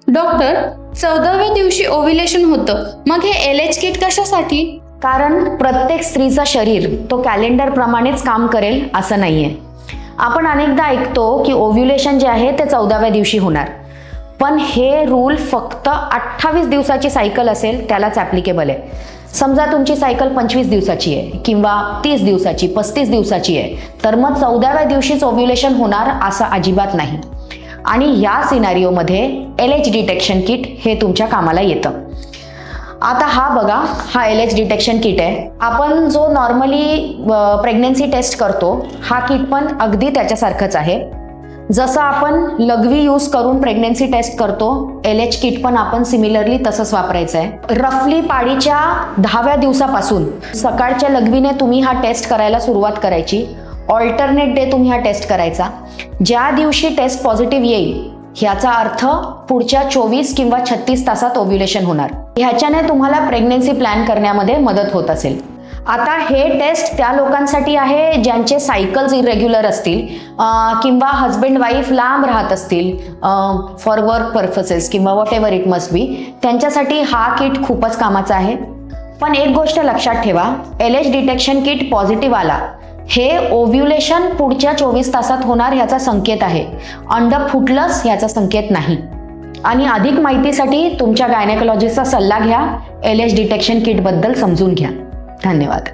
Doctor, 14व्या दिवशी ovulation होतं, मग हे LH किट कशासाठी? कारण प्रत्येक स्त्रीचं शरीर तो कॅलेंडर प्रमाणेच काम करेल असं नाहीये. आपण अनेकदा ऐकतो की ओव्ह्युलेशन जे आहे ते 14व्या दिवशी होणार, पण हे रूल फक्त 28 दिवसाची सायकल असेल त्यालाच ॲप्लिकेबल आहे. समजा तुमची सायकल 25 दिवसाची आहे किंवा 30 दिवसाची, 35 दिवसाची आहे, तर मग 14व्या दिवशीच ओव्ह्युलेशन होणार असं अजिबात नाही. आणि या सिनारिओमध्ये LH डिटेक्शन किट हे तुमच्या कामाला येतं. आता हा बघा, हा LH डिटेक्शन किट आहे. आपण जो नॉर्मली प्रेग्नन्सी टेस्ट करतो हा किट पण अगदी त्याच्यासारखंच आहे. जसं आपण लघवी यूज करून प्रेग्नन्सी टेस्ट करतो, LH किट पण आपण सिमिलरली तसंच वापरायचं आहे. रफली पाळीच्या 10व्या दिवसापासून सकाळच्या लघवीने तुम्ही हा टेस्ट करायला सुरुवात करायची. ऑल्टरनेट डे तुम्ही हा टेस्ट करायचा. ज्या दिवशी टेस्ट पॉझिटिव्ह येईल ह्याचा अर्थ पुढच्या 24 किंवा 36 तासात ओव्ह्युलेशन होणार. ह्याच्याने तुम्हाला प्रेग्नन्सी प्लॅन करण्यामध्ये मदत होत असेल. आता हे टेस्ट त्या लोकांसाठी आहे ज्यांचे सायकल्स इरेग्युलर असतील किंवा हजबंड वाईफ लांब राहत असतील फॉर वर्क पर्पसेस किंवा what ever it must be, त्यांच्यासाठी हा किट खूपच कामाचा आहे. पण एक गोष्ट लक्षात ठेवा, LH डिटेक्शन किट पॉझिटिव्ह आला हे ओव्ह्युलेशन पुढच्या 24 तासात होणार ह्याचा संकेत आहे. अंड फुटलंच ह्याचा संकेत नाही. आणि अधिक माहितीसाठी तुमच्या गायनेकोलॉजिस्टचा सल्ला घ्या. LH डिटेक्शन किट बद्दल समजून घ्या. धन्यवाद.